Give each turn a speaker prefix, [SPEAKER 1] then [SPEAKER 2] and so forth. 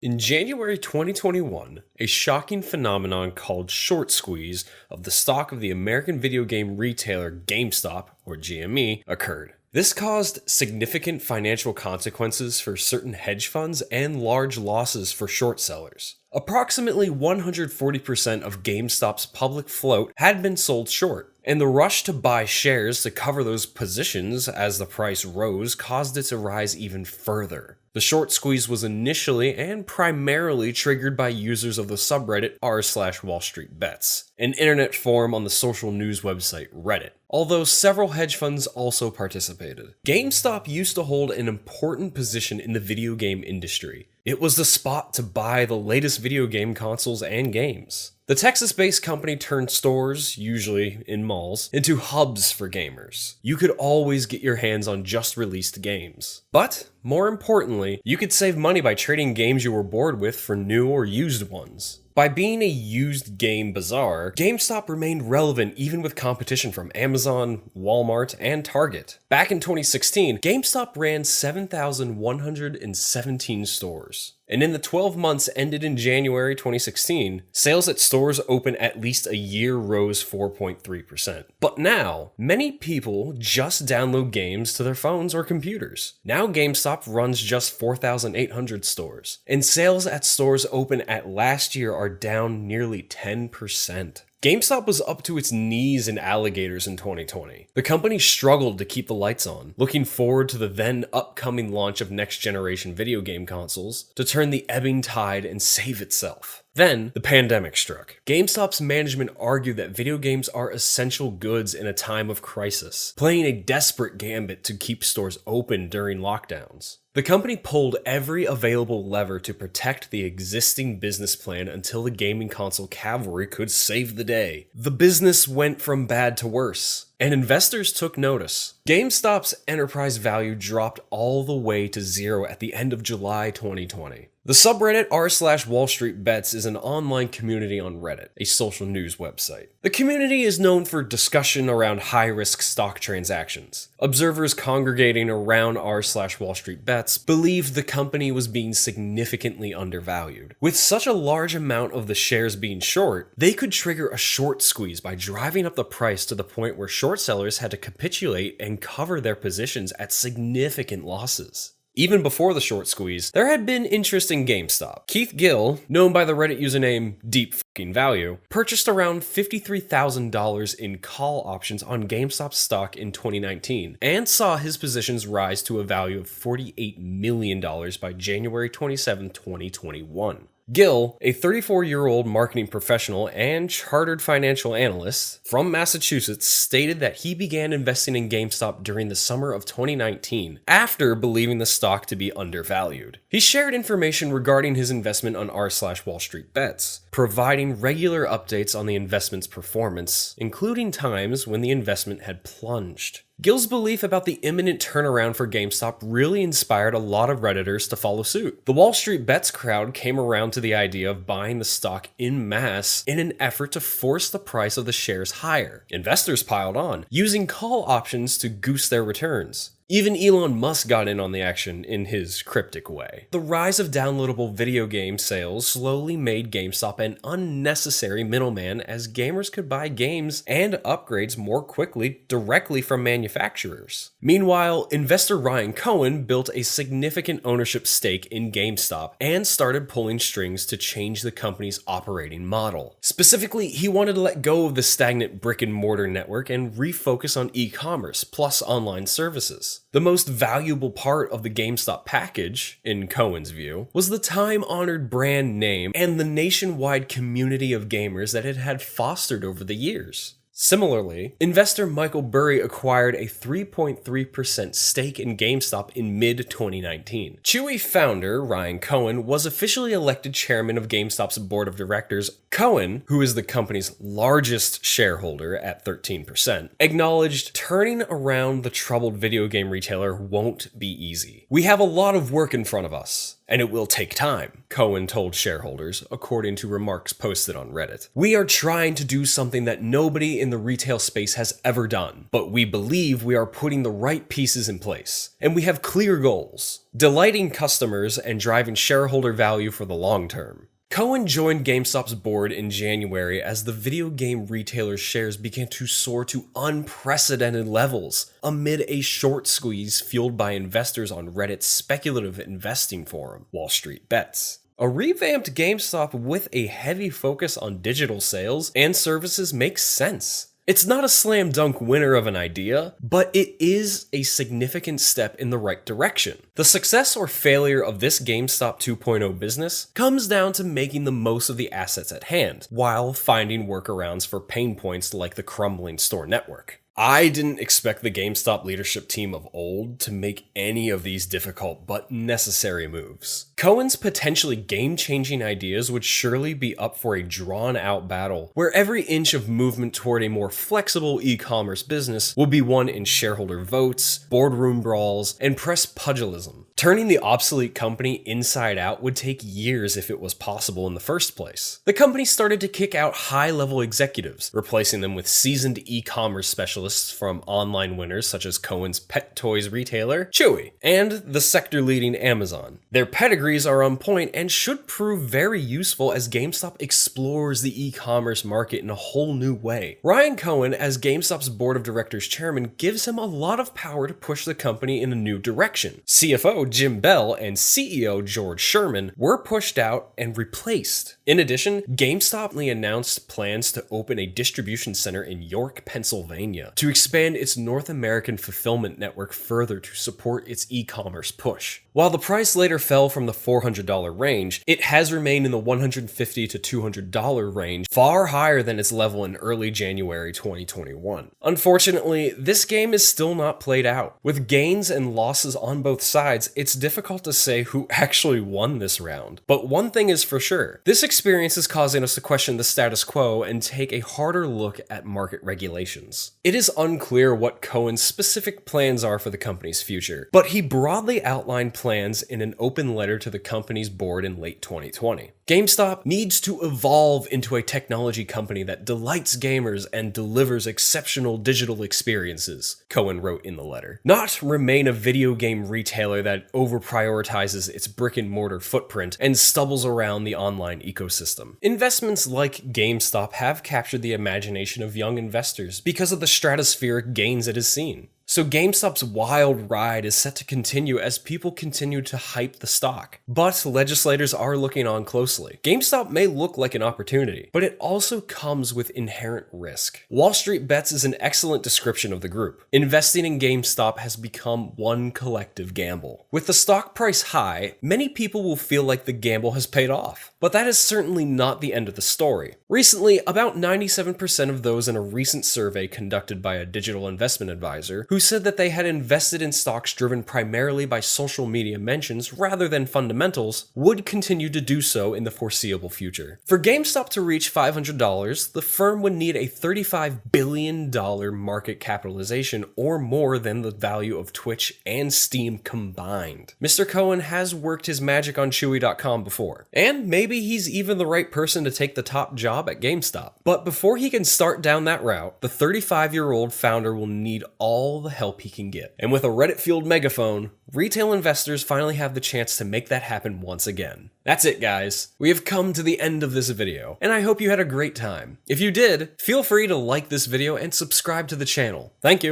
[SPEAKER 1] In January 2021, a shocking phenomenon called short squeeze of the stock of the American video game retailer GameStop, or GME, occurred. This caused significant financial consequences for certain hedge funds and large losses for short sellers. Approximately 140% of GameStop's public float had been sold short, and the rush to buy shares to cover those positions as the price rose caused it to rise even further. The short squeeze was initially and primarily triggered by users of the subreddit r/WallStreetBets, an internet forum on the social news website Reddit, although several hedge funds also participated. GameStop used to hold an important position in the video game industry. It was the spot to buy the latest video game consoles and games. The Texas-based company turned stores, usually in malls, into hubs for gamers. You could always get your hands on just released games. But, more importantly, you could save money by trading games you were bored with for new or used ones. By being a used game bazaar, GameStop remained relevant even with competition from Amazon, Walmart, and Target. Back in 2016, GameStop ran 7,117 stores. And in the 12 months ended in January 2016, sales at stores open at least a year rose 4.3%. But now, many people just download games to their phones or computers. Now GameStop runs just 4,800 stores, and sales at stores open at last year are down nearly 10%. GameStop was up to its knees in alligators in 2020. The company struggled to keep the lights on, looking forward to the then upcoming launch of next-generation video game consoles to turn the ebbing tide and save itself. Then, the pandemic struck. GameStop's management argued that video games are essential goods in a time of crisis, playing a desperate gambit to keep stores open during lockdowns. The company pulled every available lever to protect the existing business plan until the gaming console cavalry could save the day. The business went from bad to worse, and investors took notice. GameStop's enterprise value dropped all the way to zero at the end of July 2020. The subreddit r/WallStreetBets is an online community on Reddit, a social news website. The community is known for discussion around high-risk stock transactions. Observers congregating around r/WallStreetBets believed the company was being significantly undervalued. With such a large amount of the shares being short, they could trigger a short squeeze by driving up the price to the point where short sellers had to capitulate and cover their positions at significant losses. Even before the short squeeze, there had been interest in GameStop. Keith Gill, known by the Reddit username DeepFuckingValue, purchased around $53,000 in call options on GameStop stock in 2019, and saw his positions rise to a value of $48 million by January 27, 2021. Gill, a 34-year-old marketing professional and chartered financial analyst from Massachusetts, stated that he began investing in GameStop during the summer of 2019 after believing the stock to be undervalued. He shared information regarding his investment on r/WallStreetBets, providing regular updates on the investment's performance, including times when the investment had plunged. Gill's belief about the imminent turnaround for GameStop really inspired a lot of Redditors to follow suit. The Wall Street Bets crowd came around to the idea of buying the stock en masse in an effort to force the price of the shares higher. Investors piled on, using call options to goose their returns. Even Elon Musk got in on the action in his cryptic way. The rise of downloadable video game sales slowly made GameStop an unnecessary middleman, as gamers could buy games and upgrades more quickly directly from manufacturers. Meanwhile, investor Ryan Cohen built a significant ownership stake in GameStop and started pulling strings to change the company's operating model. Specifically, he wanted to let go of the stagnant brick-and-mortar network and refocus on e-commerce plus online services. The most valuable part of the GameStop package, in Cohen's view, was the time-honored brand name and the nationwide community of gamers that it had fostered over the years. Similarly, investor Michael Burry acquired a 3.3% stake in GameStop in mid-2019. Chewy founder Ryan Cohen was officially elected chairman of GameStop's board of directors. Cohen, who is the company's largest shareholder at 13%, acknowledged turning around the troubled video game retailer won't be easy. "We have a lot of work in front of us. and it will take time, Cohen told shareholders, according to remarks posted on Reddit. We are trying to do something that nobody in the retail space has ever done, but we believe we are putting the right pieces in place, and we have clear goals, delighting customers and driving shareholder value for the long term. Cohen joined GameStop's board in January as the video game retailer's shares began to soar to unprecedented levels amid a short squeeze fueled by investors on Reddit's speculative investing forum, Wall Street Bets. A revamped GameStop with a heavy focus on digital sales and services makes sense. It's not a slam dunk winner of an idea, but it is a significant step in the right direction. The success or failure of this GameStop 2.0 business comes down to making the most of the assets at hand, while finding workarounds for pain points like the crumbling store network. I didn't expect the GameStop leadership team of old to make any of these difficult but necessary moves. Cohen's potentially game-changing ideas would surely be up for a drawn-out battle, where every inch of movement toward a more flexible e-commerce business will be won in shareholder votes, boardroom brawls, and press pugilism. Turning the obsolete company inside out would take years if it was possible in the first place. The company started to kick out high-level executives, replacing them with seasoned e-commerce specialists from online winners such as Cohen's pet toys retailer, Chewy, and the sector-leading Amazon. Their pedigrees are on point and should prove very useful as GameStop explores the e-commerce market in a whole new way. Ryan Cohen, as GameStop's board of directors chairman, gives him a lot of power to push the company in a new direction. CFO Jim Bell and CEO George Sherman were pushed out and replaced. In addition, GameStop announced plans to open a distribution center in York, Pennsylvania, to expand its North American fulfillment network further to support its e-commerce push. While the price later fell from the $400 range, it has remained in the $150 to $200 range, far higher than its level in early January 2021. Unfortunately, this game is still not played out. With gains and losses on both sides, it's difficult to say who actually won this round. But one thing is for sure, this experience is causing us to question the status quo and take a harder look at market regulations. It is unclear what Cohen's specific plans are for the company's future, but he broadly outlined plans in an open letter to the company's board in late 2020. GameStop needs to evolve into a technology company that delights gamers and delivers exceptional digital experiences, Cohen wrote in the letter. Not remain a video game retailer that over-prioritizes its brick-and-mortar footprint and stubbles around the online ecosystem. Investments like GameStop have captured the imagination of young investors because of the stratospheric gains it has seen. So GameStop's wild ride is set to continue as people continue to hype the stock. But legislators are looking on closely. GameStop may look like an opportunity, but it also comes with inherent risk. Wall Street Bets is an excellent description of the group. Investing in GameStop has become one collective gamble. With the stock price high, many people will feel like the gamble has paid off. But that is certainly not the end of the story. Recently, about 97% of those in a recent survey conducted by a digital investment advisor who said that they had invested in stocks driven primarily by social media mentions rather than fundamentals would continue to do so in the foreseeable future. For GameStop to reach $500, the firm would need a $35 billion market capitalization or more than the value of Twitch and Steam combined. Mr. Cohen has worked his magic on Chewy.com before, and maybe he's even the right person to take the top job at GameStop. But before he can start down that route, the 35-year-old founder will need all the help he can get. And with a Reddit-fueled megaphone, retail investors finally have the chance to make that happen once again. That's it, guys. We have come to the end of this video, and I hope you had a great time. If you did, feel free to like this video and subscribe to the channel. Thank you.